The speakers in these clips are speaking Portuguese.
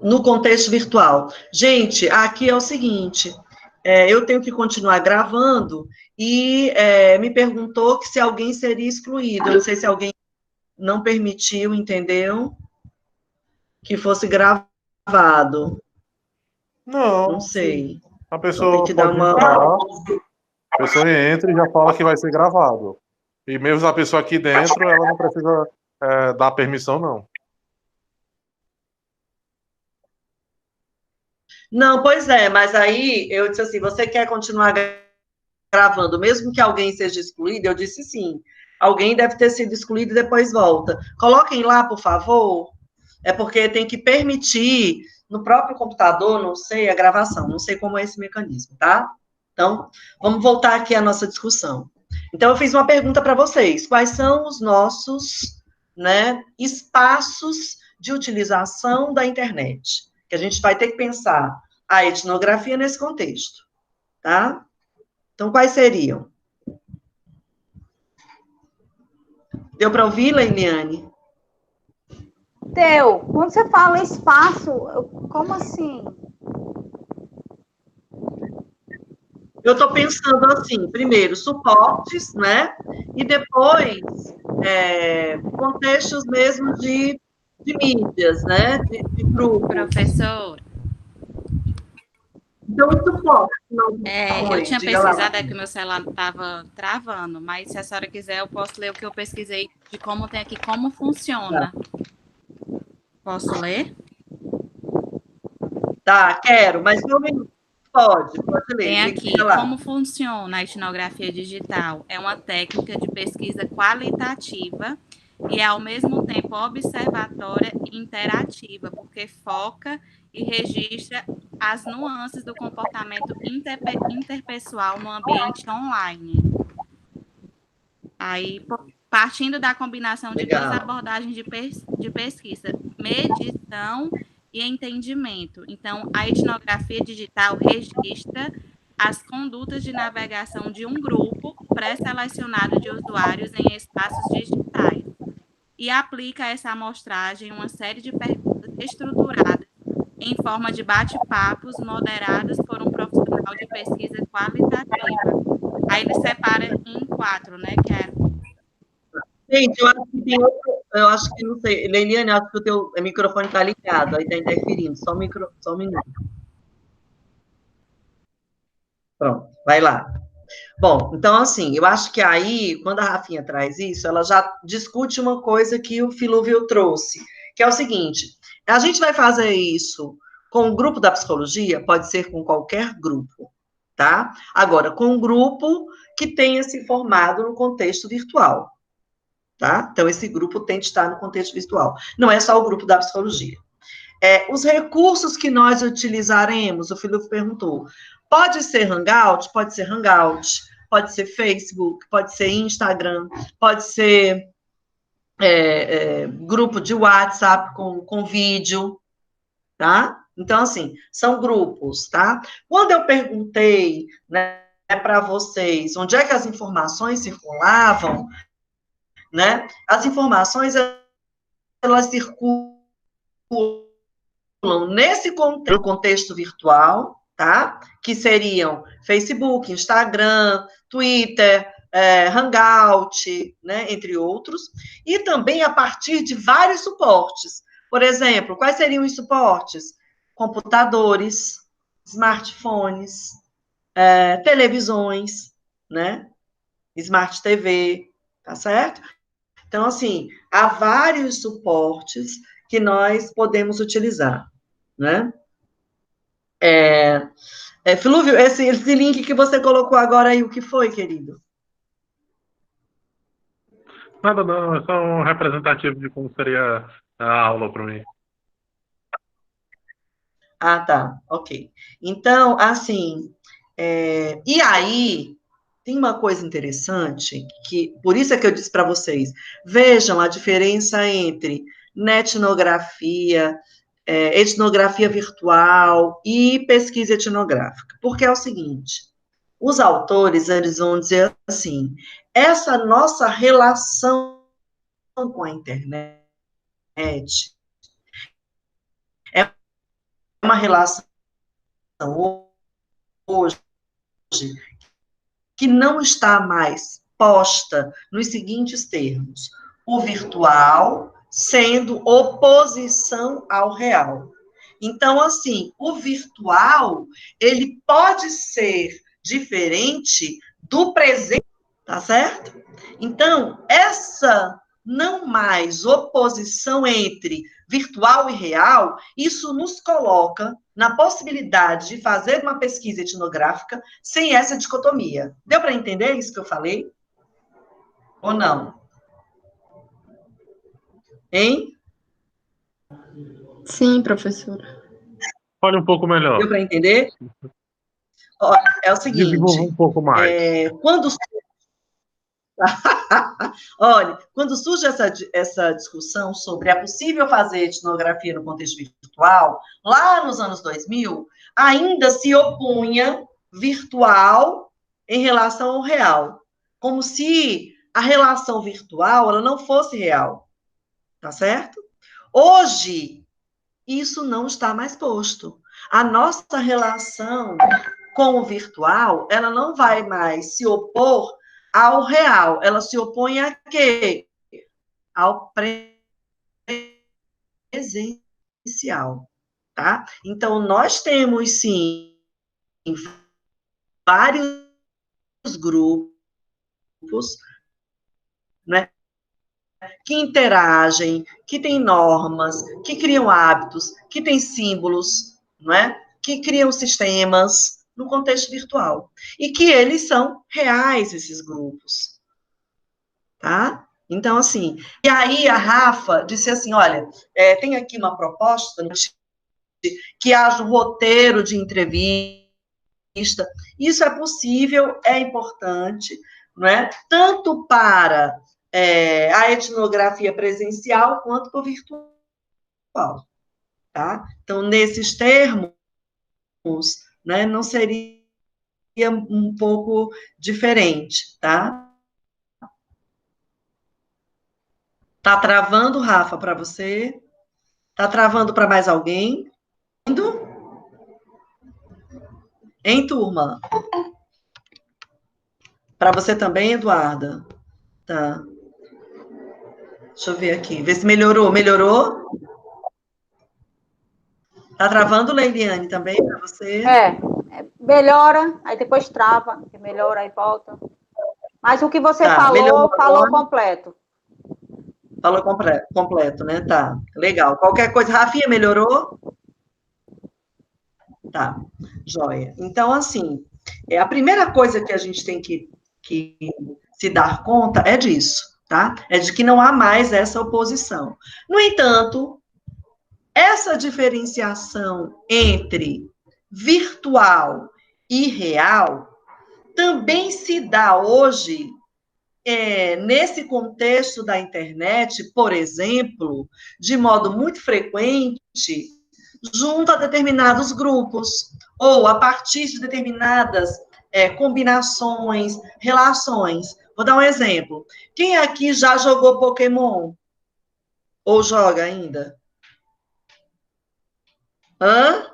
no contexto virtual. Gente, aqui é o seguinte, eu tenho que continuar gravando e me perguntou que se alguém seria excluído. Eu não sei se alguém não permitiu, entendeu? Que fosse gravado. Não Não, sei. a Então tem pessoa que dar pode uma... entrar, a pessoa entra e já fala que vai ser gravado. E mesmo a pessoa aqui dentro, ela não precisa dar permissão, não. Não, pois é, mas aí eu disse assim, você quer continuar gravando, mesmo que alguém seja excluído? Eu disse sim. Alguém deve ter sido excluído e depois volta. Coloquem lá, por favor. É porque tem que permitir no próprio computador, não sei, a gravação, não sei como é esse mecanismo, tá? Então, vamos voltar aqui à nossa discussão. Então, eu fiz uma pergunta para vocês: quais são os nossos, né, espaços de utilização da internet? Que a gente vai ter que pensar a etnografia nesse contexto, tá? Então, quais seriam? Deu para ouvir, Leiliane? Deu. Quando você fala espaço, como assim? Eu estou pensando assim, primeiro, suportes, né? E depois, contextos mesmo de mídias, né? De grupos. Professor, Então, suporte. eu tinha Diga lá. pesquisado, é que o meu celular estava travando, mas se a senhora quiser, eu posso ler o que eu pesquisei de como tem aqui, como funciona. Posso ler? Tá, quero, mas não pode ler. Tem aqui como funciona a etnografia digital. É uma técnica de pesquisa qualitativa e, ao mesmo tempo, observatória e interativa, porque foca e registra as nuances do comportamento interpessoal no ambiente online. Aí, partindo da combinação de duas abordagens de pesquisa, medição e entendimento. Então, a etnografia digital registra as condutas de navegação de um grupo pré-selecionado de usuários em espaços digitais e aplica a essa amostragem uma série de perguntas estruturadas em forma de bate-papos moderados por um profissional de pesquisa qualitativa. Aí ele separa em 4, né? Que é... Gente, eu acho que tem outro, eu acho que, não sei, Leiliane, acho que o teu microfone está ligado, aí está interferindo, só um minuto. Pronto, vai lá. Bom, então, assim, eu acho que aí, quando a Rafinha traz isso, ela já discute uma coisa que o Filúvio trouxe, que é o seguinte: a gente vai fazer isso com o grupo da psicologia, pode ser com qualquer grupo, tá? Agora, com um grupo que tenha se formado no contexto virtual, tá? Então, esse grupo tem de estar no contexto virtual. Não é só o grupo da psicologia. Os recursos que nós utilizaremos, o Filipe perguntou, pode ser Hangout, pode ser Facebook, pode ser Instagram, pode ser grupo de WhatsApp com vídeo, tá? Então, assim, são grupos, tá? Quando eu perguntei, né, para vocês onde é que as informações circulavam, né? As informações, elas circulam nesse contexto virtual, tá? Que seriam Facebook, Instagram, Twitter, Hangout, né? Entre outros, e também a partir de vários suportes. Por exemplo, quais seriam os suportes? Computadores, smartphones, televisões, né? Smart TV, tá certo? Então, assim, há vários suportes que nós podemos utilizar, né? Flúvio, esse link que você colocou agora aí, o que foi, querido? Nada, não. É só um representativo de como seria a aula para mim. Ah, tá. Ok. Então, assim, e aí, tem uma coisa interessante, que por isso é que eu disse para vocês, vejam a diferença entre netnografia, etnografia virtual e pesquisa etnográfica. Porque é o seguinte, os autores, eles vão dizer assim, essa nossa relação com a internet é uma relação hoje que não está mais posta nos seguintes termos: o virtual sendo oposição ao real. Então, assim, o virtual, ele pode ser diferente do presente, tá certo? Então, essa não mais oposição entre virtual e real, isso nos coloca na possibilidade de fazer uma pesquisa etnográfica sem essa dicotomia. Deu para entender isso que eu falei? Ou não? Hein? Sim, professora. Fale um pouco melhor. Deu para entender? Ó, é o seguinte. Desenvolva um pouco mais. Olha, quando surge essa discussão sobre é possível fazer etnografia no contexto virtual, lá nos anos 2000, ainda se opunha virtual em relação ao real, como se a relação virtual ela não fosse real, tá certo? Hoje, isso não está mais posto. A nossa relação com o virtual, ela não vai mais se opor ao real, ela se opõe a quê? Ao presencial, tá? Então, nós temos, sim, vários grupos, né, que interagem, que têm normas, que criam hábitos, que têm símbolos, não é? Que criam sistemas no contexto virtual. E que eles são reais, esses grupos. Tá? Então, assim, e aí a Rafa disse assim, olha, tem aqui uma proposta que haja um roteiro de entrevista. Isso é possível, é importante, não é? Tanto para a etnografia presencial quanto para o virtual. Tá? Então, nesses termos, né, não seria um pouco diferente, tá? Tá travando, Rafa, para você? Tá travando para mais alguém? Hein, turma? Para você também, Eduarda? Tá. Deixa eu ver aqui. Ver se melhorou. Melhorou? Tá travando, Leiliane, também para você? Melhora, aí depois trava, melhora, aí volta. Mas o que você falou completo. Falou completo, né? Tá, legal. Qualquer coisa, Rafinha, melhorou? Tá, joia. Então, assim, a primeira coisa que a gente tem que se dar conta é disso, tá? É de que não há mais essa oposição. No entanto, essa diferenciação entre virtual e real também se dá hoje nesse contexto da internet, por exemplo, de modo muito frequente, junto a determinados grupos, ou a partir de determinadas combinações, relações. Vou dar um exemplo. Quem aqui já jogou Pokémon? Ou joga ainda? Hã?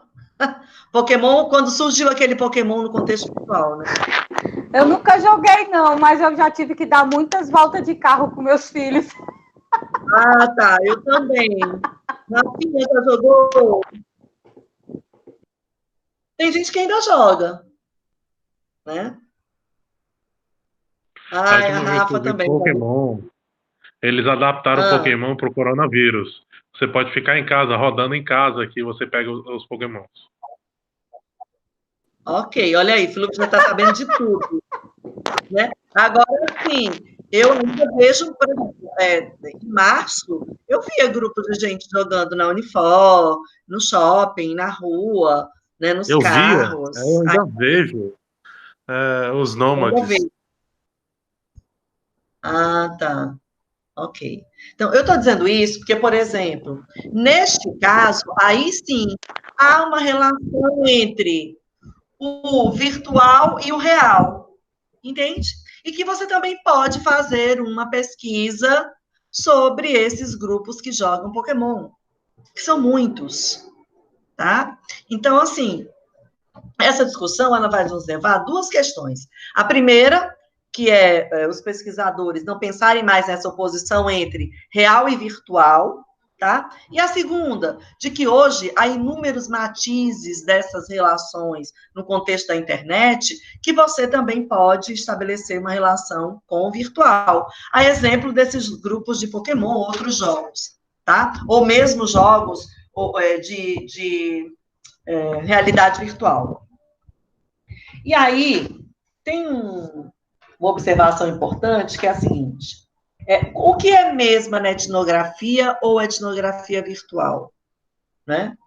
Pokémon, quando surgiu aquele Pokémon no contexto virtual, né? Eu nunca joguei, não, mas eu já tive que dar muitas voltas de carro com meus filhos. Ah, tá, eu também. Rafinha já jogou? Tem gente que ainda joga, né? Ai, a Rafa também. Pokémon. Eles adaptaram o Pokémon para o coronavírus. Você pode ficar em casa, rodando em casa, que você pega os Pokémons. Ok, olha aí, Felipe já está sabendo de tudo. Né? Agora, sim, eu ainda vejo, por exemplo, em março, eu via grupos de gente jogando na Unifor, no shopping, na rua, né, nos carros. Eu ainda vejo os nômades. Ah, tá. Ok. Então, eu estou dizendo isso porque, por exemplo, neste caso, aí sim, há uma relação entre o virtual e o real, entende? E que você também pode fazer uma pesquisa sobre esses grupos que jogam Pokémon, que são muitos, tá? Então, assim, essa discussão ela vai nos levar a duas questões. A primeira, que é os pesquisadores não pensarem mais nessa oposição entre real e virtual, tá? E a segunda, de que hoje há inúmeros matizes dessas relações no contexto da internet, que você também pode estabelecer uma relação com o virtual. A exemplo desses grupos de Pokémon, outros jogos, tá? Ou mesmo jogos de realidade virtual. E aí, tem uma observação importante, que é a seguinte, o que é mesmo a etnografia ou etnografia virtual? Né?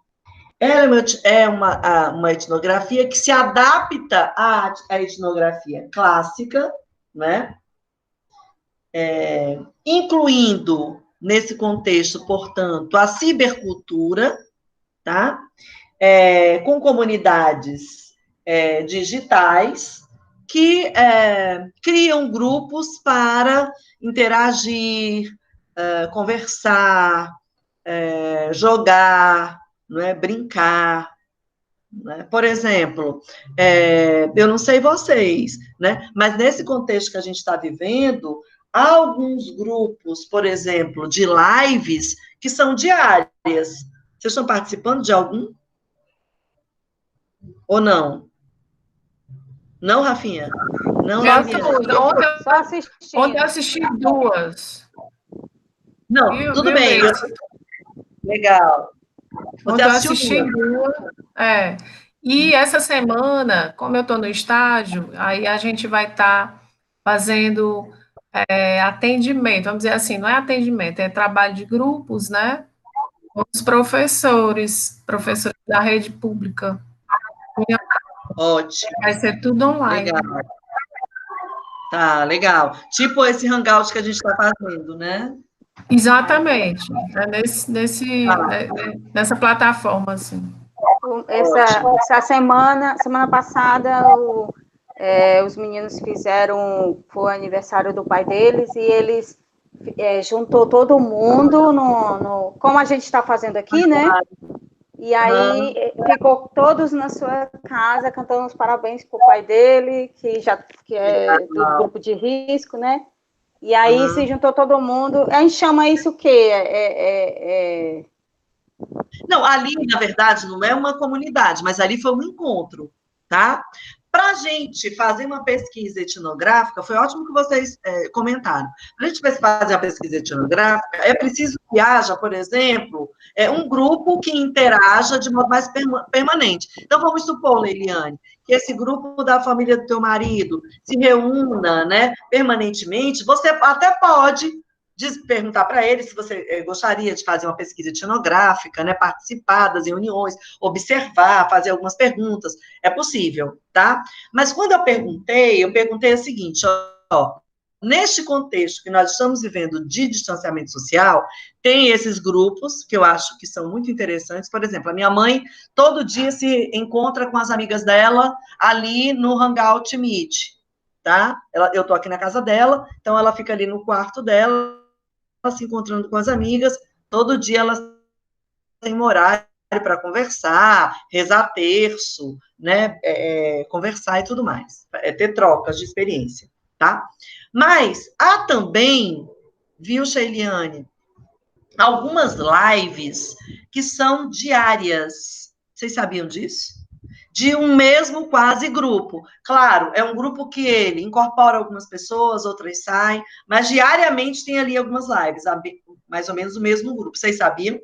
Ela é uma etnografia que se adapta à etnografia clássica, né? Incluindo, nesse contexto, portanto, a cibercultura, tá? Com comunidades digitais que criam grupos para interagir, conversar, jogar, não é? Brincar. Né? Por exemplo, eu não sei vocês, né? Mas nesse contexto que a gente está vivendo, há alguns grupos, por exemplo, de lives que são diárias. Vocês estão participando de algum? Ou não? Não, Rafinha? Não, Rafinha. Ontem eu assisti 2. Não, tudo bem. Legal. Ontem eu assisti 2. E essa semana, como eu estou no estágio, aí a gente vai estar fazendo atendimento, vamos dizer assim, não é atendimento, é trabalho de grupos, né? Com os professores da rede pública. Ótimo. Vai ser tudo online. Legal. Tá, legal. Tipo esse hangout que a gente está fazendo, né? Exatamente. Nessa plataforma, assim. Essa semana passada, os meninos foi o aniversário do pai deles, e eles juntou todo mundo, como a gente está fazendo aqui, né? E aí ficou todos na sua casa cantando os parabéns para o pai dele, que é do grupo de risco, né? E aí se juntou todo mundo. A gente chama isso o quê? Não, ali, na verdade, não é uma comunidade, mas ali foi um encontro, tá? Para a gente fazer uma pesquisa etnográfica, foi ótimo que vocês comentaram. Para a gente fazer uma pesquisa etnográfica, é preciso que haja, por exemplo, um grupo que interaja de modo mais permanente. Então, vamos supor, Leiliane, que esse grupo da família do teu marido se reúna, né, permanentemente. Você até pode perguntar para ele se você gostaria de fazer uma pesquisa etnográfica, né, participar das reuniões, observar, fazer algumas perguntas, é possível, tá? Mas quando eu perguntei o seguinte, neste contexto que nós estamos vivendo de distanciamento social, tem esses grupos que eu acho que são muito interessantes. Por exemplo, a minha mãe todo dia se encontra com as amigas dela ali no Hangout Meet, tá? Eu estou aqui na casa dela, então ela fica ali no quarto dela, se encontrando com as amigas, todo dia elas têm horário para conversar, rezar terço, né, conversar e tudo mais, ter trocas de experiência, tá? Mas há também, viu, Sheiliane, algumas lives que são diárias. Vocês sabiam disso? De um mesmo quase grupo. Claro, é um grupo que ele incorpora algumas pessoas, outras saem, mas diariamente tem ali algumas lives, mais ou menos o mesmo grupo. Vocês sabiam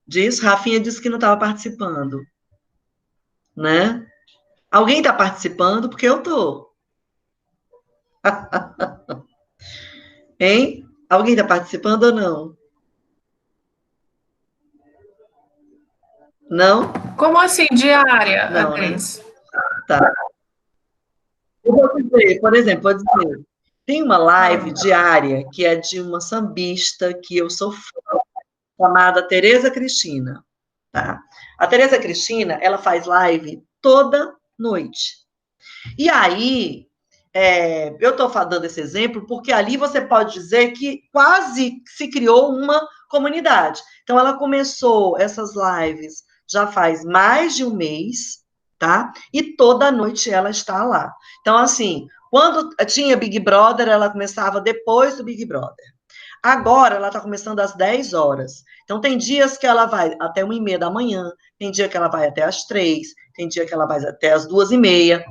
disso? Rafinha disse que não estava participando, né? Alguém está participando? Porque eu estou. Hein? Alguém está participando ou não? Não? Como assim, diária, não, Cris? Né? Tá. Eu vou dizer, por exemplo, tem uma live diária que é de uma sambista que eu sou fã, chamada Tereza Cristina, tá? A Tereza Cristina, ela faz live toda noite. E aí, eu estou dando esse exemplo porque ali você pode dizer que quase se criou uma comunidade. Então, ela começou essas lives já faz mais de um mês, tá? E toda noite ela está lá. Então, assim, quando tinha Big Brother, ela começava depois do Big Brother. Agora ela está começando às 10 horas. Então, tem dias que ela vai até 1h30 da manhã, tem dia que ela vai até às 3, tem dia que ela vai até às 2h30,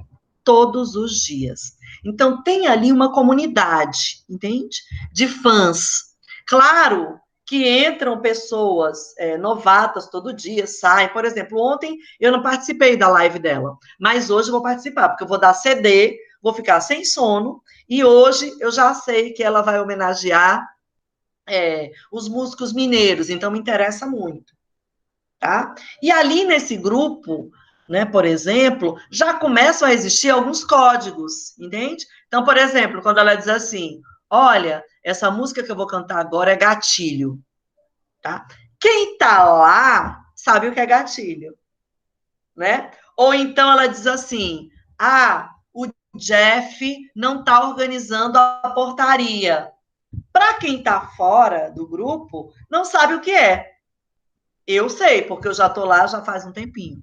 todos os dias. Então, tem ali uma comunidade, entende? De fãs. Claro que entram pessoas novatas todo dia, saem. Por exemplo, ontem eu não participei da live dela, mas hoje eu vou participar, porque eu vou dar CD, vou ficar sem sono, e hoje eu já sei que ela vai homenagear os músicos mineiros, então me interessa muito, tá? E ali nesse grupo, né, por exemplo, já começam a existir alguns códigos, entende? Então, por exemplo, quando ela diz assim, olha, essa música que eu vou cantar agora é gatilho, tá? Quem tá lá sabe o que é gatilho, né? Ou então ela diz assim, o Jeff não tá organizando a portaria. Para quem está fora do grupo, não sabe o que é. Eu sei, porque eu já estou lá já faz um tempinho.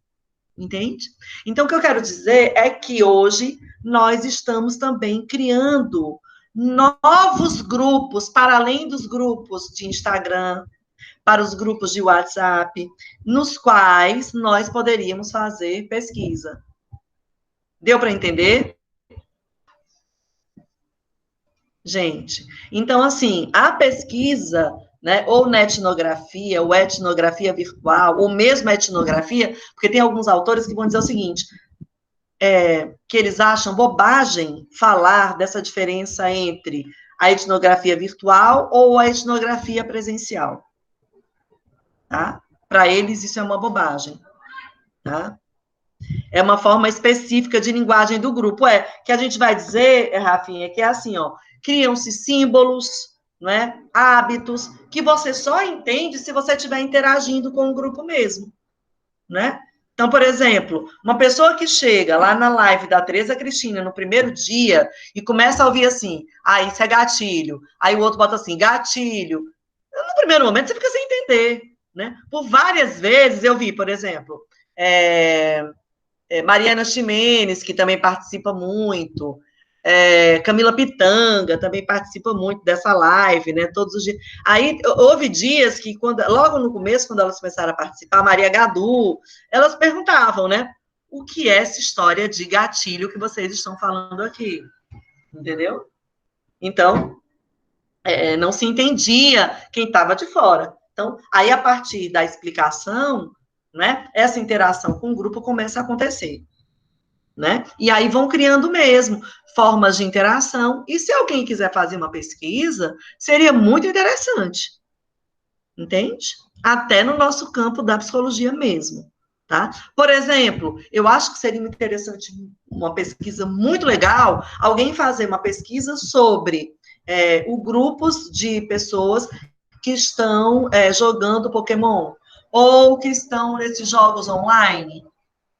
Entende? Então, o que eu quero dizer é que hoje nós estamos também criando novos grupos, para além dos grupos de Instagram, para os grupos de WhatsApp, nos quais nós poderíamos fazer pesquisa. Deu para entender? Gente, então, assim, a pesquisa, né, ou na etnografia, ou etnografia virtual, ou mesmo etnografia, porque tem alguns autores que vão dizer o seguinte, que eles acham bobagem falar dessa diferença entre a etnografia virtual ou a etnografia presencial, tá? Para eles, isso é uma bobagem, tá? É uma forma específica de linguagem do grupo. Que a gente vai dizer, Rafinha, que é assim, ó, criam-se símbolos, né, hábitos, que você só entende se você estiver interagindo com o grupo mesmo, né? Então, por exemplo, uma pessoa que chega lá na live da Tereza Cristina no primeiro dia e começa a ouvir assim, isso é gatilho, aí o outro bota assim, gatilho. No primeiro momento você fica sem entender, né? Por várias vezes eu vi, por exemplo, Mariana Ximenes, que também participa muito, Camila Pitanga também participa muito dessa live, né, todos os dias. Aí, houve dias que, logo no começo, quando elas começaram a participar, Maria Gadu, elas perguntavam, né, o que é essa história de gatilho que vocês estão falando aqui? Entendeu? Então, não se entendia quem estava de fora. Então, aí, a partir da explicação, né, essa interação com o grupo começa a acontecer, né? E aí vão criando mesmo formas de interação, e se alguém quiser fazer uma pesquisa, seria muito interessante, entende? Até no nosso campo da psicologia mesmo, tá? Por exemplo, eu acho que seria interessante uma pesquisa muito legal, alguém fazer uma pesquisa sobre grupos de pessoas que estão jogando Pokémon, ou que estão nesses jogos online,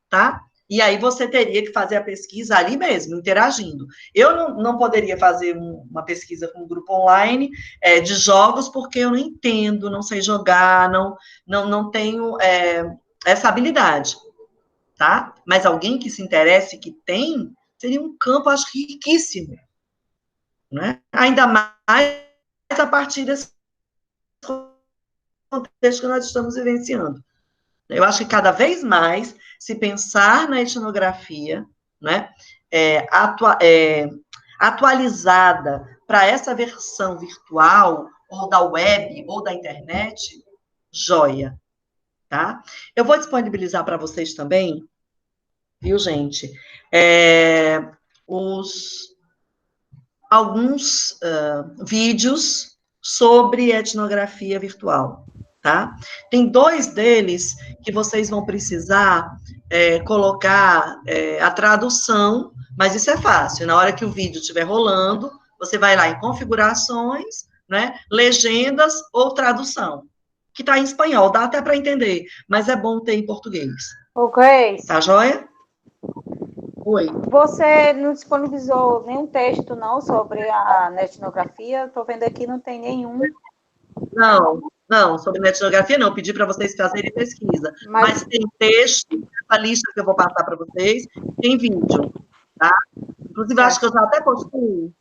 tá? E aí você teria que fazer a pesquisa ali mesmo, interagindo. Eu não poderia fazer uma pesquisa com um grupo online de jogos, porque eu não entendo, não sei jogar, não tenho essa habilidade, tá? Mas alguém que se interesse, que tem, seria um campo, acho, riquíssimo, né? Ainda mais a partir desse contexto que nós estamos vivenciando. Eu acho que cada vez mais, se pensar na etnografia, né, atualizada para essa versão virtual, ou da web, ou da internet, joia, tá? Eu vou disponibilizar para vocês também, viu, gente, alguns vídeos sobre etnografia virtual, tá? Tem 2 deles que vocês vão precisar colocar a tradução, mas isso é fácil, na hora que o vídeo estiver rolando, você vai lá em configurações, né, legendas ou tradução, que está em espanhol, dá até para entender, mas é bom ter em português. Ok. Tá joia? Oi. Você não disponibilizou nenhum texto, não, sobre a etnografia? Estou vendo aqui, não tem nenhum. Não, Não, sobre etnografia não, eu pedi para vocês fazerem pesquisa. Mas tem texto, essa lista que eu vou passar para vocês, tem vídeo, tá? Inclusive, acho que eu já até postei.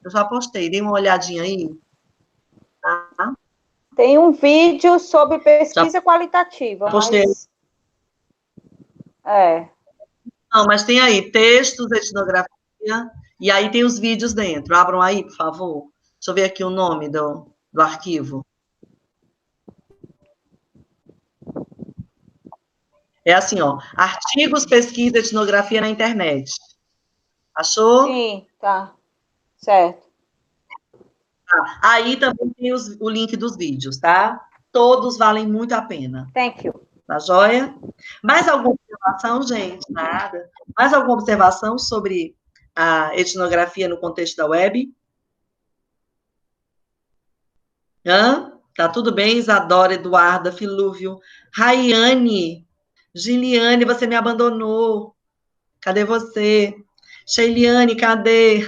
Eu já postei, dei uma olhadinha aí. Tá? Tem um vídeo sobre pesquisa qualitativa, postei. mas... Não, mas tem aí textos, etnografia, e aí tem os vídeos dentro. Abram aí, por favor. Deixa eu ver aqui o nome do arquivo. É assim, ó, artigos, pesquisa, etnografia na internet. Achou? Sim, tá. Certo. Tá. Aí também tem o link dos vídeos, tá? Todos valem muito a pena. Thank you. Tá joia? Mais alguma observação, gente? Nada. Mais alguma observação sobre a etnografia no contexto da web? Tá tudo bem, Isadora, Eduarda, Filúvio, Raiane, Giliane, você me abandonou. Cadê você? Sheiliane, cadê?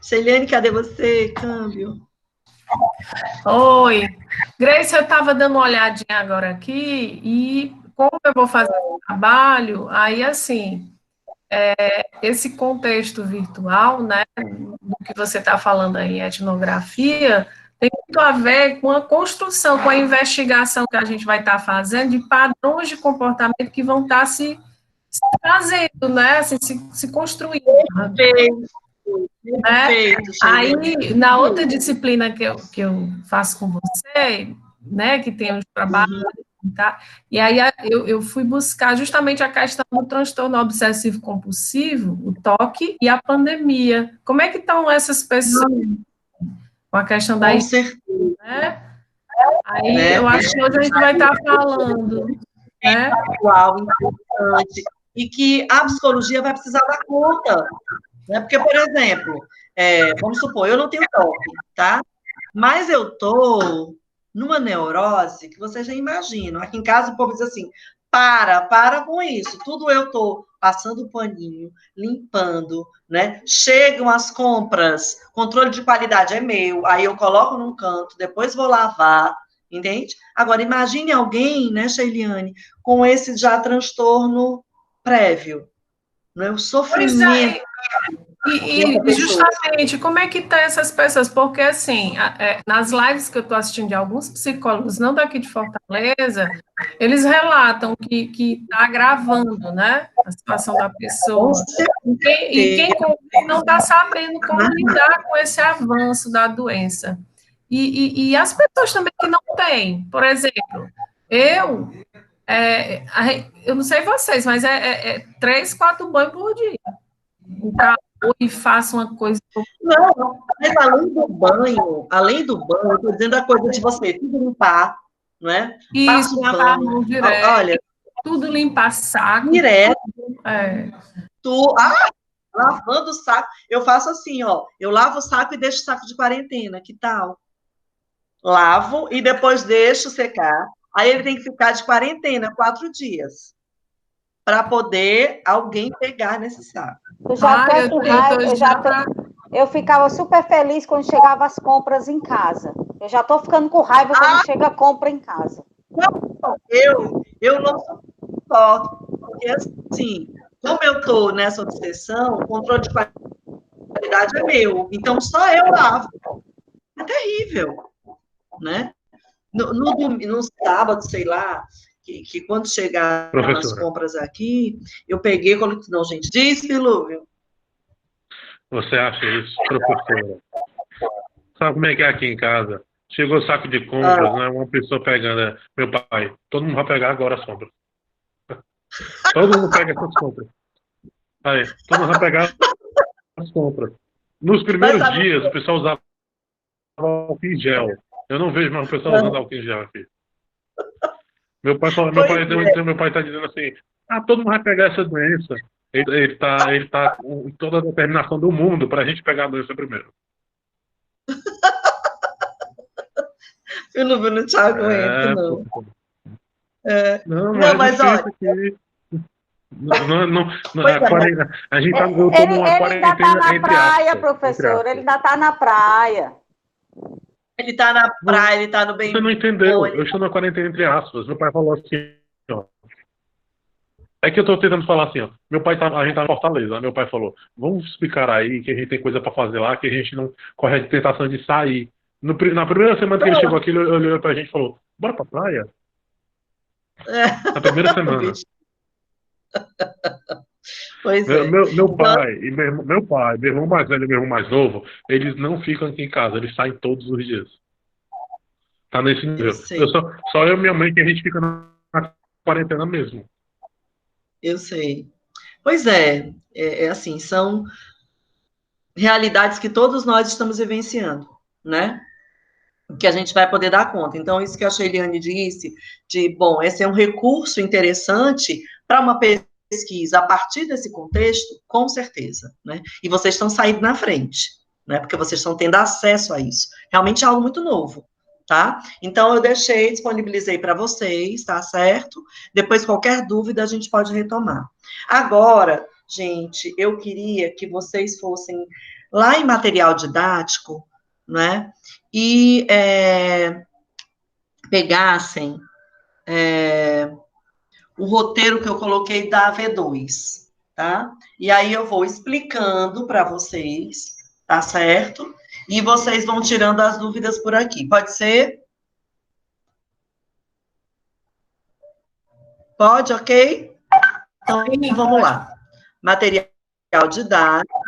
Sheiliane, cadê você? Câmbio. Oi. Grace, eu estava dando uma olhadinha agora aqui e como eu vou fazer o trabalho, aí assim, esse contexto virtual, né, do que você está falando aí, etnografia, tem muito a ver com a construção, com a investigação que a gente vai estar fazendo de padrões de comportamento que vão estar se fazendo, né, assim, se construindo. Perfeito, aí, na outra disciplina que eu faço com você, né, que tem os trabalhos, tá? E aí eu fui buscar justamente a questão do transtorno obsessivo-compulsivo, o TOC e a pandemia. Como é que estão essas pessoas com a questão da... Com certeza. Né? Aí eu acho que hoje a gente vai estar falando, né? Atual, importante, e que a psicologia vai precisar dar conta, né? Porque, por exemplo, vamos supor, eu não tenho toque, tá? Mas eu tô numa neurose que vocês já imaginam. Aqui em casa o povo diz assim, para com isso, tudo eu tô passando paninho, limpando, né? Chegam as compras, controle de qualidade é meu, aí eu coloco num canto, depois vou lavar, entende? Agora, imagine alguém, né, Sheiliane, com esse já transtorno prévio, né? O sofrimento. E justamente, como é que tá essas pessoas? Porque, assim, nas lives que eu estou assistindo de alguns psicólogos, não daqui de Fortaleza, eles relatam que está agravando, né, a situação da pessoa. E quem não está sabendo como lidar com esse avanço da doença. E as pessoas também que não têm. Por exemplo, eu não sei vocês, mas 3, 4 banhos por dia. Então, e faça uma coisa... Não, mas além do banho, eu estou dizendo a coisa de você, tudo limpar, não é? Isso, lavar a mão direto, olha, tudo limpar saco. Direto. Lavando o saco. Eu faço assim, ó, eu lavo o saco e deixo o saco de quarentena, que tal? Lavo e depois deixo secar. Aí ele tem que ficar de quarentena 4 dias. Para poder alguém pegar nesse saco. Eu ficava super feliz quando chegava as compras em casa. Eu já estou ficando com raiva quando chega a compra em casa. Não, eu não suporto, porque assim, como eu estou nessa obsessão, o controle de qualidade é meu, então só eu lavo. É terrível, né? No sábado, sei lá, que quando chegaram as compras aqui, eu peguei e coloquei... Não, gente, diz, Filúvio. Você acha isso, professora? Sabe como é que é aqui em casa? Chegou o saco de compras, né? Uma pessoa pegando, meu pai, todo mundo vai pegar agora as compras. Todo mundo pega essas compras. Aí, todo mundo vai pegar as compras. Nos primeiros dias, o pessoal usava álcool em gel. Eu não vejo mais o pessoal usando álcool em gel aqui. Meu pai está dizendo assim, todo mundo vai pegar essa doença. Ele tá com toda a determinação do mundo para a gente pegar a doença primeiro. Eu não te aguento, não. Não, mas olha... a gente está numa quarentena ainda está na praia, professor. Ele ainda está na praia. Ele tá na praia, ele tá no bem. Você não entendeu. Ele... Eu estou na quarentena entre aspas. Meu pai falou assim, ó. É que eu tô tentando falar assim, ó. A gente tá na Fortaleza. Meu pai falou, vamos explicar aí que a gente tem coisa pra fazer lá, que a gente não corre a tentação de sair. Na primeira semana que ele chegou aqui, ele olhou pra gente e falou, bora pra praia? Na primeira semana. Pois é. Meu pai, e meu irmão mais velho e meu irmão mais novo, eles não ficam aqui em casa, eles saem todos os dias. Tá nesse nível. Só eu e minha mãe que a gente fica na quarentena mesmo. Eu sei. Pois é, assim, são realidades que todos nós estamos vivenciando, né? Que a gente vai poder dar conta. Então, isso que a Sheiliane disse, bom, esse é um recurso interessante para uma pesquisa a partir desse contexto, com certeza, né? E vocês estão saindo na frente, né? Porque vocês estão tendo acesso a isso. Realmente é algo muito novo, tá? Então, eu disponibilizei para vocês, tá certo? Depois, qualquer dúvida, a gente pode retomar. Agora, gente, eu queria que vocês fossem lá em material didático, né? E pegassem o roteiro que eu coloquei da AV2, tá? E aí eu vou explicando para vocês, tá certo? E vocês vão tirando as dúvidas por aqui. Pode ser? Pode, ok? Então, vamos lá. Material didático.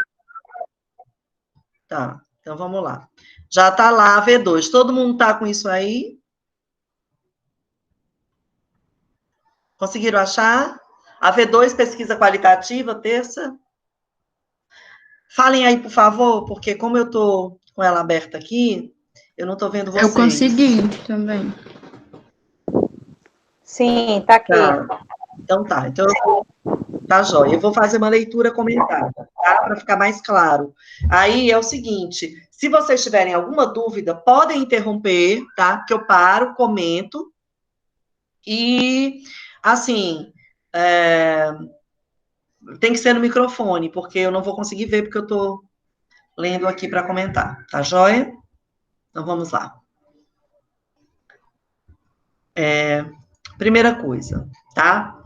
Tá, então vamos lá. Já está lá a V2. Todo mundo está com isso aí? Conseguiram achar? A V2, pesquisa qualitativa, terça. Falem aí, por favor, porque como eu estou com ela aberta aqui, eu não estou vendo vocês. Eu consegui também. Sim, tá aqui. Tá. Então tá. Então, tá jóia. Eu vou fazer uma leitura comentada, tá? Para ficar mais claro. Aí é o seguinte: se vocês tiverem alguma dúvida, podem interromper, tá? Que eu paro, comento. E, assim, tem que ser no microfone, porque eu não vou conseguir ver, porque eu estou lendo aqui para comentar. Tá jóia? Então, vamos lá. Primeira coisa, tá?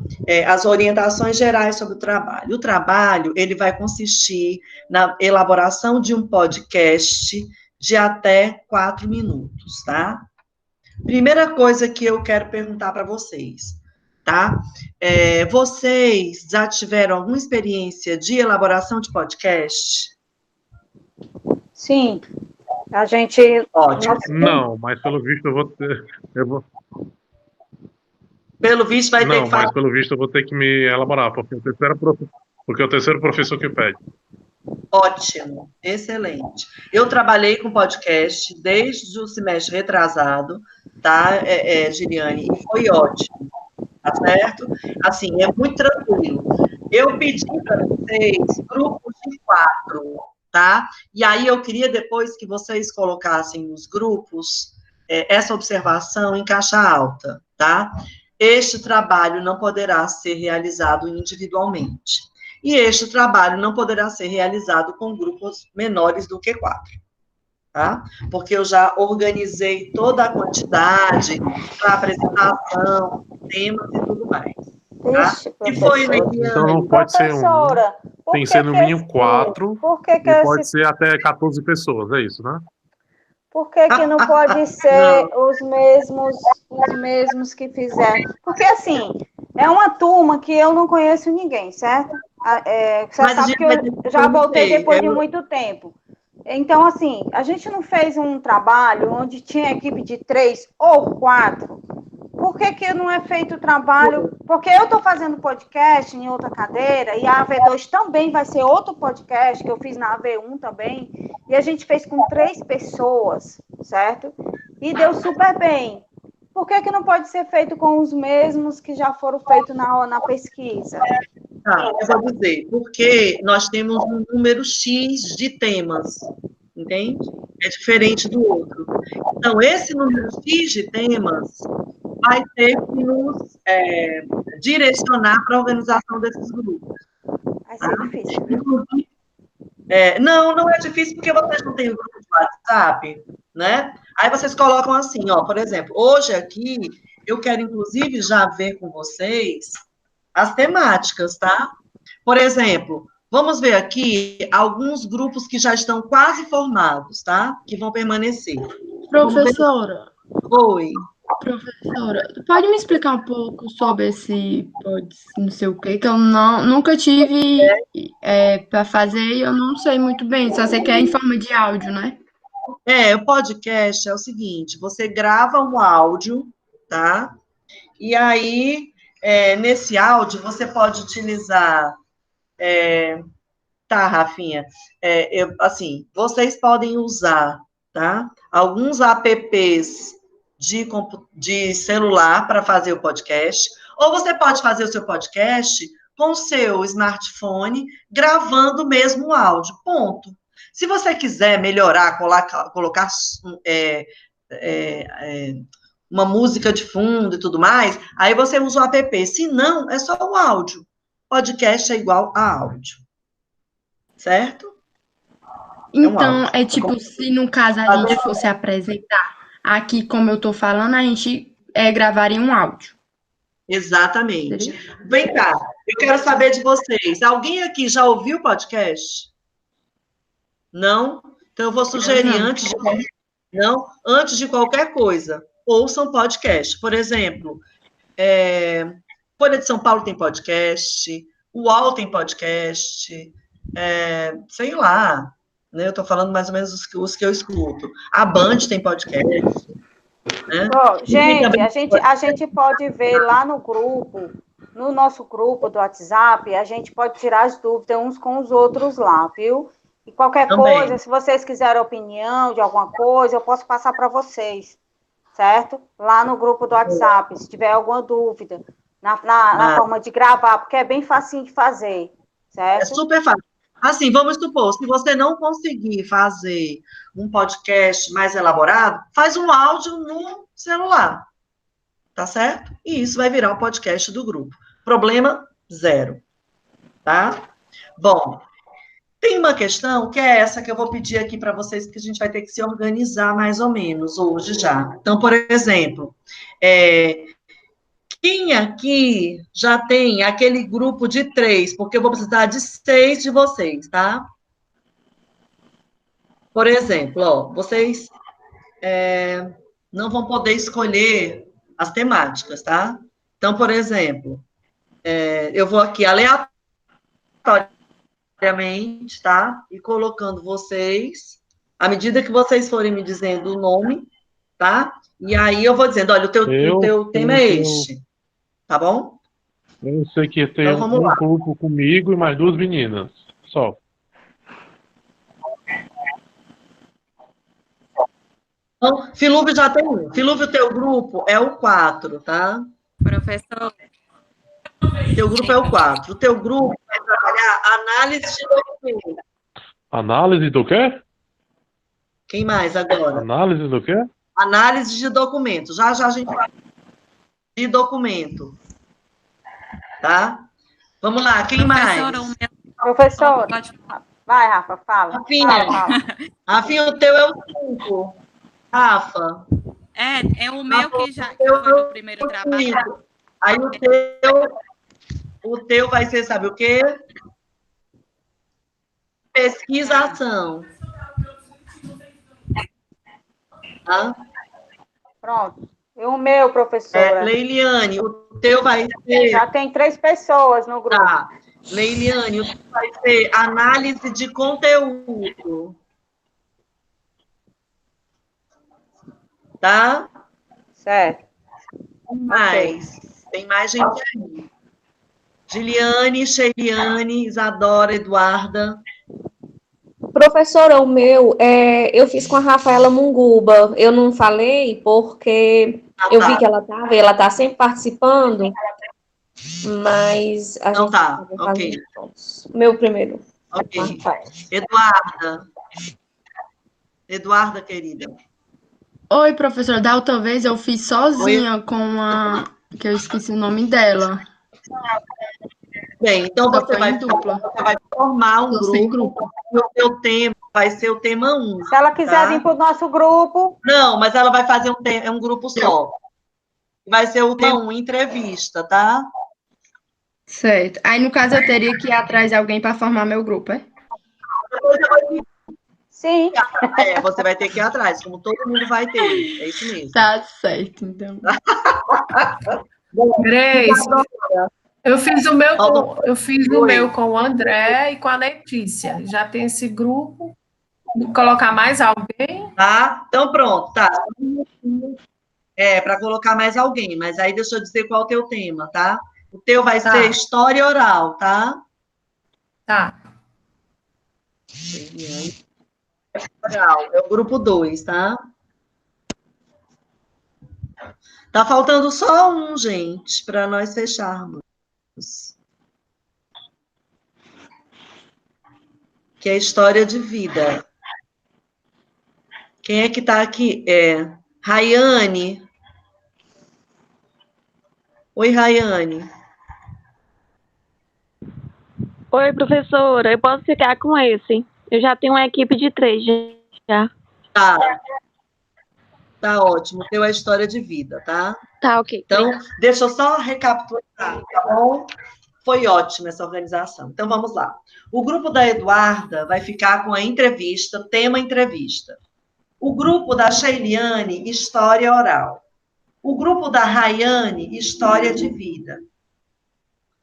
As orientações gerais sobre o trabalho. O trabalho, ele vai consistir na elaboração de um podcast de até 4 minutos, tá? Primeira coisa que eu quero perguntar para vocês, tá? Vocês já tiveram alguma experiência de elaboração de podcast? Sim. A gente... Ótimo. Não, mas pelo visto eu vou... Pelo visto vai ter que falar... Não, mas pelo visto eu vou ter que me elaborar, porque é o terceiro professor que pede. Ótimo, excelente. Eu trabalhei com podcast desde o semestre retrasado, tá, Giliane, e foi ótimo, tá certo? Assim, é muito tranquilo. Eu pedi para vocês grupos de 4, tá? E aí eu queria depois que vocês colocassem nos grupos essa observação em caixa alta, tá? Este trabalho não poderá ser realizado individualmente. E este trabalho não poderá ser realizado com grupos menores do que 4, tá? Porque eu já organizei toda a quantidade para apresentação, temas e tudo mais. Tá? Ixi, e foi, então não pode ser tem que ser no mínimo 4, e pode ser até 14 pessoas, é isso, né? Por que não pode ser os mesmos que fizeram? Porque, assim, é uma turma que eu não conheço ninguém, certo? Você sabe que eu já voltei depois de muito tempo. Então, assim, a gente não fez um trabalho onde tinha equipe de 3 ou 4. Por que não é feito o trabalho? Porque eu estou fazendo podcast em outra cadeira, e a AV2 também vai ser outro podcast, que eu fiz na AV1 também, e a gente fez com 3 pessoas, certo? E deu super bem. Por que não pode ser feito com os mesmos que já foram feitos na pesquisa? Eu vou dizer, porque nós temos um número X de temas, entende? É diferente do outro. Então, esse número X de temas vai ter que nos direcionar para a organização desses grupos. Vai ser difícil. Não é difícil porque vocês não têm o grupo de WhatsApp, né? Aí vocês colocam assim, ó, por exemplo, hoje aqui eu quero, inclusive, já ver com vocês as temáticas, tá? Por exemplo, vamos ver aqui alguns grupos que já estão quase formados, tá? Que vão permanecer. Professora, Oi. professora, pode me explicar um pouco sobre esse pode não sei o quê, que eu nunca tive para fazer e eu não sei muito bem, só sei que é em forma de áudio, né? O podcast é o seguinte, você grava um áudio, tá? E aí, nesse áudio, você pode utilizar... Tá, Rafinha, assim, vocês podem usar, tá? Alguns apps de celular para fazer o podcast, ou você pode fazer o seu podcast com o seu smartphone, gravando mesmo o áudio, ponto. Se você quiser melhorar, colocar uma música de fundo e tudo mais, aí você usa o app. Se não, é só o áudio. Podcast é igual a áudio. Certo? Então, é tipo, se no caso a gente fosse apresentar aqui, como eu tô falando, a gente gravaria um áudio. Exatamente. Vem cá, eu quero saber de vocês. Alguém aqui já ouviu o podcast? Não? Então, eu vou sugerir, antes de qualquer coisa, ouçam podcast. Por exemplo, Folha de São Paulo tem podcast, o UOL tem podcast, sei lá, né? Eu estou falando mais ou menos os que eu escuto. A Band tem podcast. Né? Gente, a gente pode ver lá no grupo, no nosso grupo do WhatsApp, a gente pode tirar as dúvidas uns com os outros lá, viu? E qualquer coisa, se vocês quiserem opinião de alguma coisa, eu posso passar para vocês, certo? Lá no grupo do WhatsApp, se tiver alguma dúvida, na forma de gravar, porque é bem facinho de fazer, certo? É super fácil. Assim, vamos supor, se você não conseguir fazer um podcast mais elaborado, faz um áudio no celular, tá certo? E isso vai virar um podcast do grupo. Problema zero, tá? Bom, tem uma questão que é essa que eu vou pedir aqui para vocês, que a gente vai ter que se organizar mais ou menos hoje já. Então, por exemplo, quem aqui já tem aquele grupo de 3? Porque eu vou precisar de 6 de vocês, tá? Por exemplo, ó, vocês não vão poder escolher as temáticas, tá? Então, por exemplo, eu vou aqui aleatoriamente, tá? E colocando vocês, à medida que vocês forem me dizendo o nome, tá? E aí eu vou dizendo, olha, o teu tema é este. Tá bom? Eu sei que tem então, um grupo comigo e mais 2 meninas, só. Então, Filúvio já tem um. Filúvio, teu grupo é o 4, tá? Professor. Teu grupo é o 4. O teu grupo vai trabalhar análise de documento. Análise do quê? Quem mais agora? Análise do quê? Análise de documento. Já a gente vai de documento. Tá? Vamos lá, quem mais? Professor, vai, Rafa, fala. Rafinha, Rafinha, o teu é o 5. Rafa. É o meu que já foi no primeiro trabalho. Aí o teu vai ser, sabe o quê? Pesquisação. Tá? Pronto. E o meu, professora? Leiliane, o teu vai ser... Já tem 3 pessoas no grupo. Tá. Leiliane, o teu vai ser análise de conteúdo. Tá? Certo. Mais. Okay. Tem mais gente aí. Giliane, Sheiliane, Isadora, Eduarda. Professora, o meu, eu fiz com a Rafaela Munguba. Eu não falei porque eu vi que ela estava e ela está sempre participando, mas a gente tá, ok. Meu primeiro. Ok. Eduarda, querida. Oi, professora. Da outra vez eu fiz sozinha com a... que eu esqueci o nome dela. Bem, então você vai formar um grupo. o teu tema vai ser o tema 1. Se ela quiser vir para o nosso grupo... Não, mas ela vai fazer um grupo só. Vai ser o tema 1, entrevista, tá? Certo. Aí, no caso, eu teria que ir atrás de alguém para formar meu grupo, é? Sim. Você vai ter que ir atrás, como todo mundo vai ter. É isso mesmo. Tá certo, então. Grace, eu fiz o meu com o André e com a Letícia. Já tem esse grupo. Colocar mais alguém? Tá? Então, pronto, tá. Para colocar mais alguém, mas aí deixa eu dizer qual é o teu tema, tá? O teu vai ser história oral, tá? Tá. É o grupo 2, tá? Tá faltando só um, gente, para nós fecharmos. Que é a história de vida. Quem é que tá aqui? Rayane. Oi, Rayane. Oi, professora, eu posso ficar com esse? Eu já tenho uma equipe de 3 já. Tá ótimo. Teu é a história de vida, tá? Tá, ok. Então, deixa eu só recapitular, tá bom? Foi ótima essa organização. Então, vamos lá. O grupo da Eduarda vai ficar com a entrevista, tema entrevista. O grupo da Sheiliane, história oral. O grupo da Rayane, história de vida.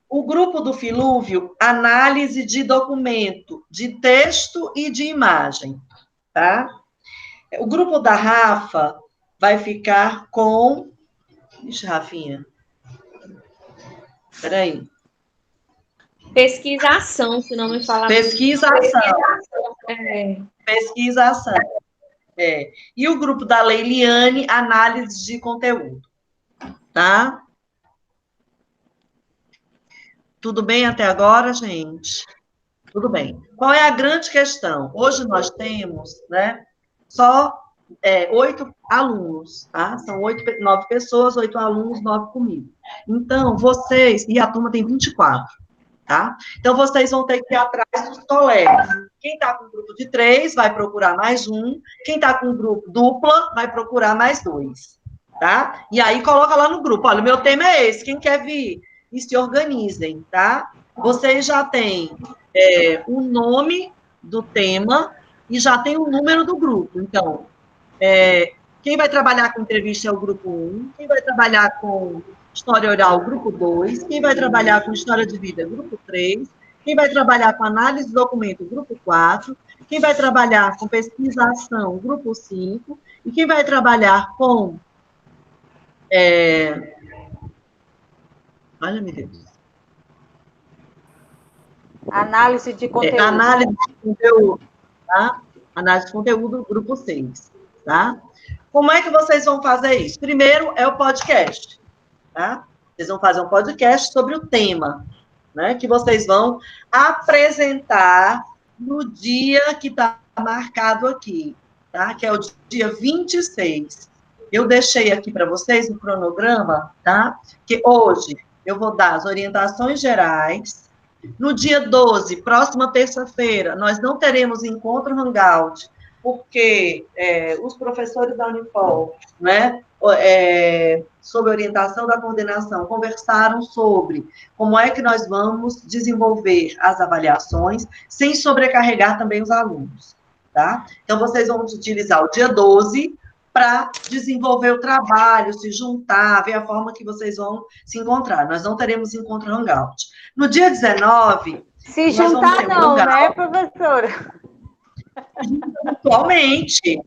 O grupo do Filúvio, análise de documento, de texto e de imagem, tá? O grupo da Rafa vai ficar com... Ixi, Rafinha. Peraí. Pesquisação, se não me falar. Pesquisação. Pesquisação. E o grupo da Leiliane, análise de conteúdo. Tá? Tudo bem até agora, gente? Tudo bem. Qual é a grande questão? Hoje nós temos, né, só 8 alunos, tá? São 9 pessoas, 8 alunos, 9 comigo. Então, vocês... E a turma tem 24, tá? Então, vocês vão ter que ir atrás dos colegas. Quem está com grupo de 3 vai procurar mais um. Quem está com grupo dupla vai procurar mais 2, tá? E aí, coloca lá no grupo. Olha, o meu tema é esse. Quem quer vir? E se organizem, tá? Vocês já têm o nome do tema e já tem o número do grupo. Então, quem vai trabalhar com entrevista é o grupo 1, quem vai trabalhar com história oral, o grupo 2, quem vai trabalhar com história de vida, grupo 3, quem vai trabalhar com análise de documento, grupo 4, quem vai trabalhar com pesquisação, grupo 5, e quem vai trabalhar com... Olha, meu Deus. Análise de conteúdo. Análise de conteúdo, tá? Análise de conteúdo, grupo 6, tá? Como é que vocês vão fazer isso? Primeiro é o podcast, tá? Vocês vão fazer um podcast sobre o tema, né? Que vocês vão apresentar no dia que está marcado aqui, tá? Que é o dia 26. Eu deixei aqui para vocês um cronograma, tá? Que hoje eu vou dar as orientações gerais. No dia 12, próxima terça-feira, nós não teremos encontro Hangout, porque os professores da Unipol, né, sob orientação da coordenação, conversaram sobre como é que nós vamos desenvolver as avaliações sem sobrecarregar também os alunos, tá? Então, vocês vão utilizar o dia 12 para desenvolver o trabalho, se juntar, ver a forma que vocês vão se encontrar. Nós não teremos encontro Hangout. No dia 19... Se juntar não, né, professora? Virtualmente,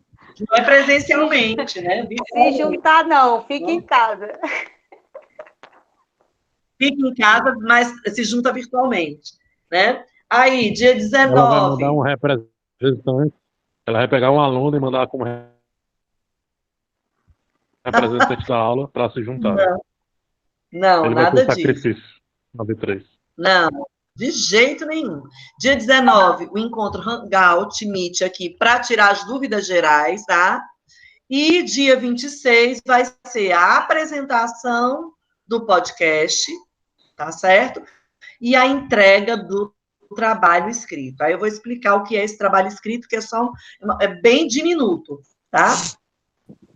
não é presencialmente, né? Se juntar não, fica em casa. Fica em casa, mas se junta virtualmente, né? Aí, dia 19... Ela vai mandar um representante, ela vai pegar um aluno e mandar como representante da aula para se juntar. Não, ele nada vai ter disso. Sacrifício, 93. Não, de jeito nenhum. Dia 19, o encontro Hangout, Meet aqui, para tirar as dúvidas gerais, tá? E dia 26 vai ser a apresentação do podcast, tá certo? E a entrega do trabalho escrito. Aí eu vou explicar o que é esse trabalho escrito, que é bem diminuto, tá?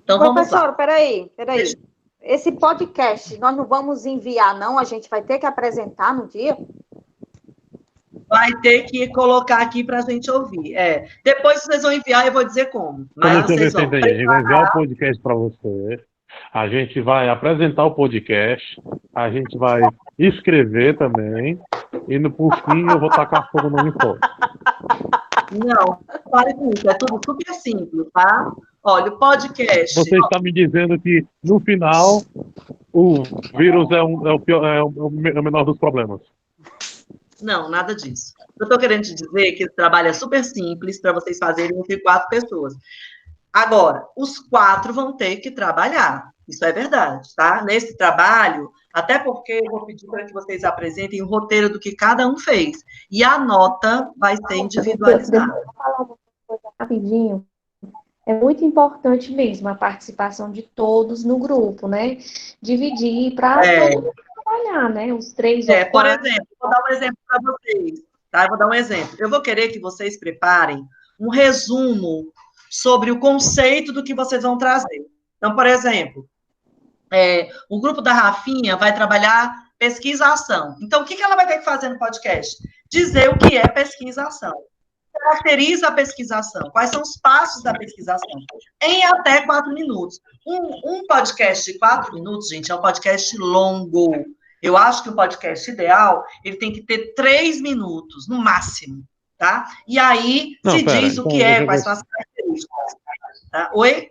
Então, vamos lá. Professor, peraí. Esse podcast, nós não vamos enviar, não? A gente vai ter que apresentar no dia? Vai ter que colocar aqui para a gente ouvir. Depois vocês vão enviar, eu vou dizer como. Mas Mas vocês vão entendi. A gente vai enviar o podcast para você. A gente vai apresentar o podcast. A gente vai escrever também. E por fim eu vou tacar fogo no uniforme. Não, pare com isso. É tudo super simples, tá? Olha, o podcast... Você está me dizendo que, no final, o vírus é o menor dos problemas. Não, nada disso. Eu estou querendo te dizer que esse trabalho é super simples para vocês fazerem entre 4 pessoas. Agora, os 4 vão ter que trabalhar. Isso é verdade, tá? Nesse trabalho, até porque eu vou pedir para que vocês apresentem o roteiro do que cada um fez. E a nota vai ser individualizada. Deixa eu falar uma coisa rapidinho. É muito importante mesmo a participação de todos no grupo, né? Dividir para todo mundo trabalhar, né? Os 3 ou 4. Por exemplo, vou dar um exemplo para vocês, tá? Eu vou dar um exemplo. Eu vou querer que vocês preparem um resumo sobre o conceito do que vocês vão trazer. Então, por exemplo, o grupo da Rafinha vai trabalhar pesquisa-ação. Então, o que ela vai ter que fazer no podcast? Dizer o que é pesquisa-ação. Caracteriza a pesquisação. Quais são os passos da pesquisação? Em até 4 minutos. Um podcast de 4 minutos, gente, é um podcast longo. Eu acho que o podcast ideal, ele tem que ter 3 minutos, no máximo, tá? E aí diz o que é, quais são as características. Tá? Oi?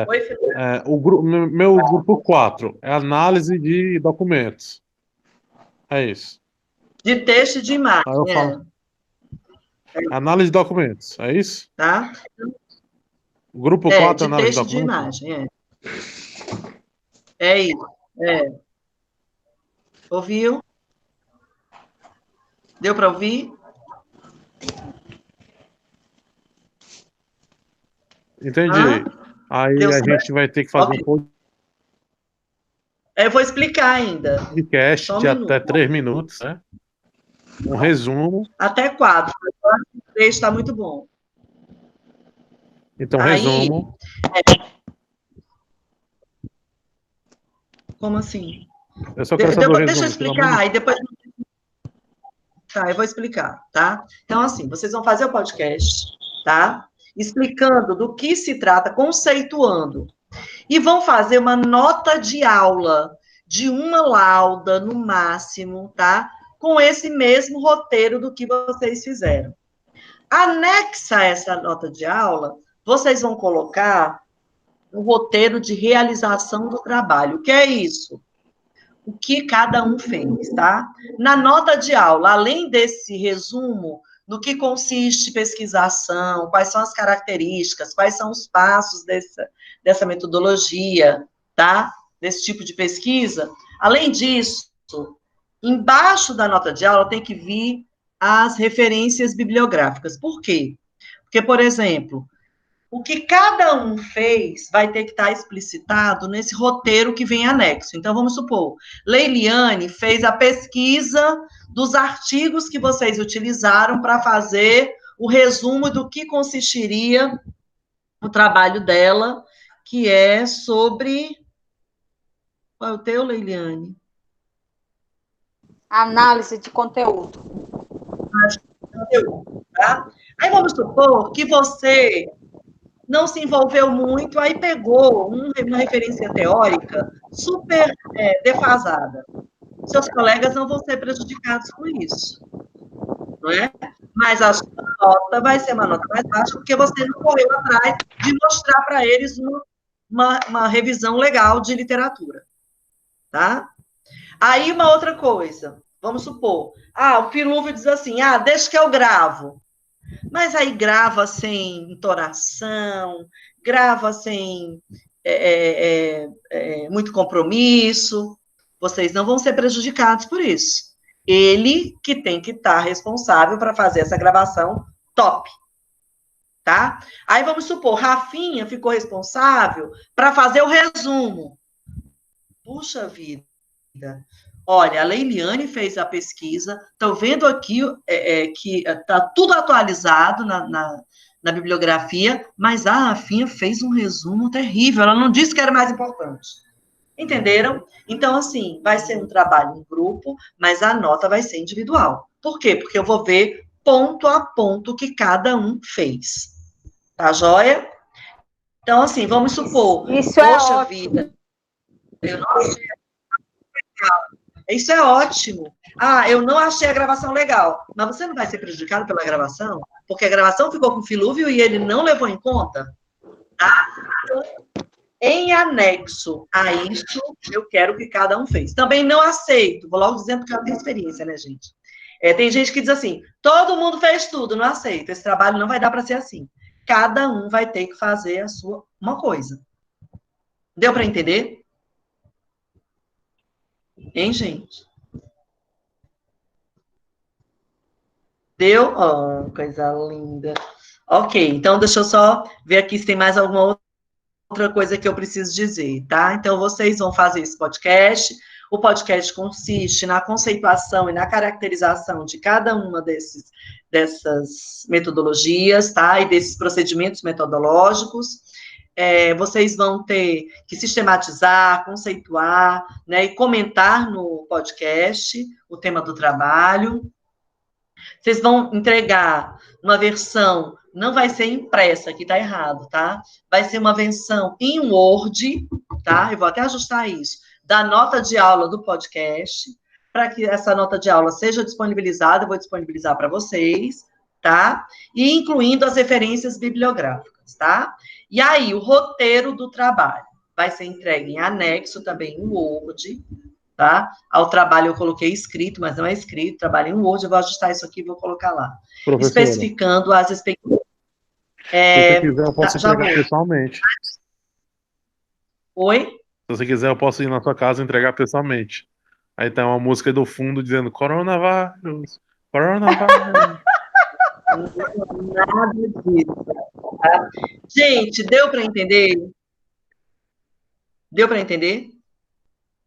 Oi, Felipe. Meu grupo 4 é análise de documentos. É isso. De texto e de imagem. Aí eu falo. Análise de documentos, é isso? Tá? O grupo 4 é análise de documentos. De imagem, É isso. Ouviu? Deu para ouvir? Entendi. Aí Deu a certo? gente vai ter que fazer um Eu vou explicar ainda. podcast de até 3 minutos, né? Um resumo. Até 4. 3 está muito bom. Então, resumo. Como assim? Eu só quero saber o resumo. Deixa eu explicar, aí depois... Tá, eu vou explicar, tá? Então, assim, vocês vão fazer o podcast, tá? Explicando do que se trata, conceituando. E vão fazer uma nota de aula de uma lauda, no máximo, tá? Com esse mesmo roteiro do que vocês fizeram. Anexa a essa nota de aula, vocês vão colocar o roteiro de realização do trabalho. O que é isso? O que cada um fez, tá? Na nota de aula, além desse resumo do que consiste pesquisação, quais são as características, quais são os passos dessa metodologia, tá? Desse tipo de pesquisa. Além disso, embaixo da nota de aula tem que vir as referências bibliográficas. Por quê? Porque, por exemplo, o que cada um fez vai ter que estar explicitado nesse roteiro que vem anexo. Então, vamos supor, Leiliane fez a pesquisa dos artigos que vocês utilizaram para fazer o resumo do que consistiria o trabalho dela, que é sobre... Qual é o teu, Leiliane? Análise de conteúdo. Tá? Aí vamos supor que você não se envolveu muito, aí pegou uma referência teórica super defasada. Seus colegas não vão ser prejudicados com isso, não é? Mas a sua nota vai ser uma nota mais baixa, porque você não correu atrás de mostrar para eles uma revisão legal de literatura, tá? Aí, uma outra coisa, vamos supor, o Filúvio diz assim, deixa que eu gravo. Mas aí grava sem entonação, grava sem muito compromisso, vocês não vão ser prejudicados por isso. Ele que tem que estar responsável para fazer essa gravação top, tá? Aí vamos supor, Rafinha ficou responsável para fazer o resumo. Puxa vida, olha, a Leiliane fez a pesquisa, estou vendo aqui que está tudo atualizado na bibliografia, mas a Rafinha fez um resumo terrível, ela não disse que era mais importante. Entenderam? Então, assim, vai ser um trabalho em grupo, mas a nota vai ser individual. Por quê? Porque eu vou ver ponto a ponto que cada um fez. Tá joia? Então, assim, vamos supor. Isso é ótimo. Vida, eu não achei legal. Isso é ótimo. Eu não achei a gravação legal. Mas você não vai ser prejudicado pela gravação? Porque a gravação ficou com o Filúvio e ele não levou em conta? Tá? Em anexo a isso, eu quero que cada um fez. Também não aceito, vou logo dizendo que eu tenho experiência, né, gente? Tem gente que diz assim, todo mundo fez tudo, não aceito. Esse trabalho não vai dar para ser assim. Cada um vai ter que fazer uma coisa. Deu para entender? Hein, gente? Deu? Oh, coisa linda. Ok, então deixa eu só ver aqui se tem mais alguma outra coisa que eu preciso dizer, tá? Então, vocês vão fazer esse podcast. O podcast consiste na conceituação e na caracterização de cada uma dessas metodologias, tá? E desses procedimentos metodológicos. Vocês vão ter que sistematizar, conceituar, né? E comentar no podcast o tema do trabalho. Vocês vão entregar uma versão, não vai ser impressa, que tá errado, tá? Vai ser uma versão em Word, tá? Eu vou até ajustar isso, da nota de aula do podcast, para que essa nota de aula seja disponibilizada, eu vou disponibilizar para vocês, tá? E incluindo as referências bibliográficas, tá? E aí, o roteiro do trabalho vai ser entregue em anexo também em Word, tá? Ao trabalho eu coloquei escrito, mas não é escrito, trabalho em Word, eu vou ajustar isso aqui e vou colocar lá. Professora, especificando as expectativas. Se você quiser, eu posso entregar pessoalmente. Oi? Se você quiser, eu posso ir na sua casa e entregar pessoalmente. Aí tem uma música do fundo dizendo coronavírus, coronavírus. Nada disso. Tá? Gente, deu para entender? Deu para entender?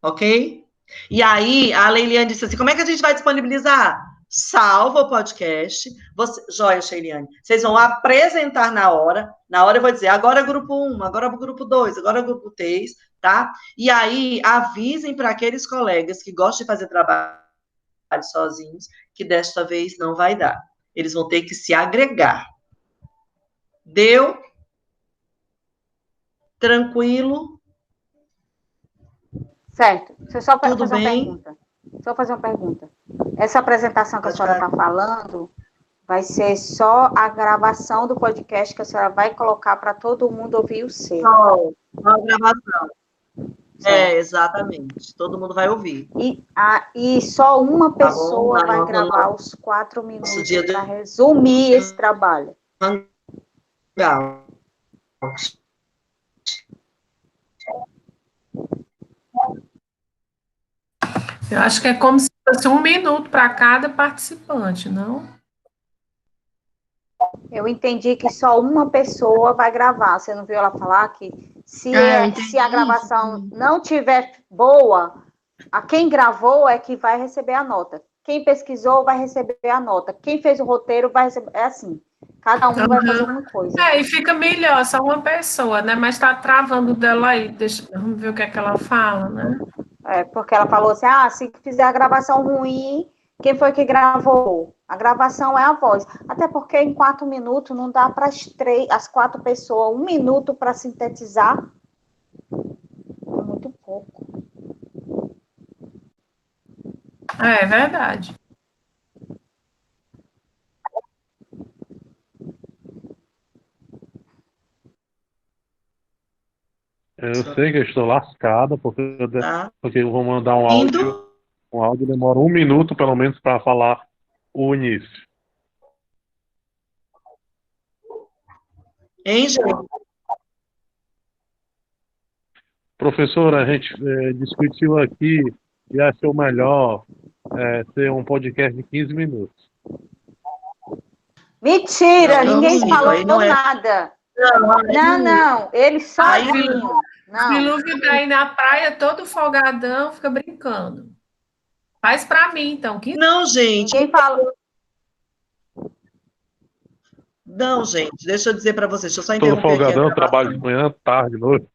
Ok? E aí, a Leiliane disse assim, como é que a gente vai disponibilizar? Salva o podcast. Joia, Sheiliane. Vocês vão apresentar na hora eu vou dizer, agora é grupo 1, agora é grupo 2, agora é grupo 3, tá? E aí, avisem para aqueles colegas que gostam de fazer trabalho sozinhos, que desta vez não vai dar. Eles vão ter que se agregar. Deu? Tranquilo? Certo. Deixa eu só fazer Tudo uma bem? pergunta. Deixa eu fazer uma pergunta. Essa apresentação que a senhora está falando vai ser só a gravação do podcast que a senhora vai colocar para todo mundo ouvir o seu. Só a gravação. Exatamente. Todo mundo vai ouvir. E só uma pessoa vai gravar os 4 minutos para resumir esse trabalho. Legal. Eu acho que é como se fosse 1 minuto para cada participante, não? Eu entendi que só uma pessoa vai gravar. Você não viu ela falar que se a gravação não tiver boa, a quem gravou é que vai receber a nota. Quem pesquisou vai receber a nota. Quem fez o roteiro vai receber. É assim. Cada um vai fazer uma coisa. E fica melhor, só uma pessoa, né? Mas tá travando dela aí. Vamos ver o que é que ela fala, né? Porque ela falou assim, se fizer a gravação ruim, quem foi que gravou? A gravação é a voz. Até porque em 4 minutos não dá para as 4 pessoas 1 minuto para sintetizar. É muito pouco. É verdade. Eu sei que eu estou lascada, porque eu vou mandar um áudio. Um áudio demora 1 minuto, pelo menos, para falar o início. Hein, gente? Professora, a gente discutiu aqui e achou melhor ter um podcast de 15 minutos. Mentira, ninguém falou nada. Não, ele sozinho. O Filúvio tá aí na praia todo folgadão, fica brincando. Faz para mim, então. Não, gente. Quem fala? Não, gente. Deixa eu dizer para vocês. Deixa eu só Todo interromper aqui. folgadão, trabalho de manhã, tarde, noite.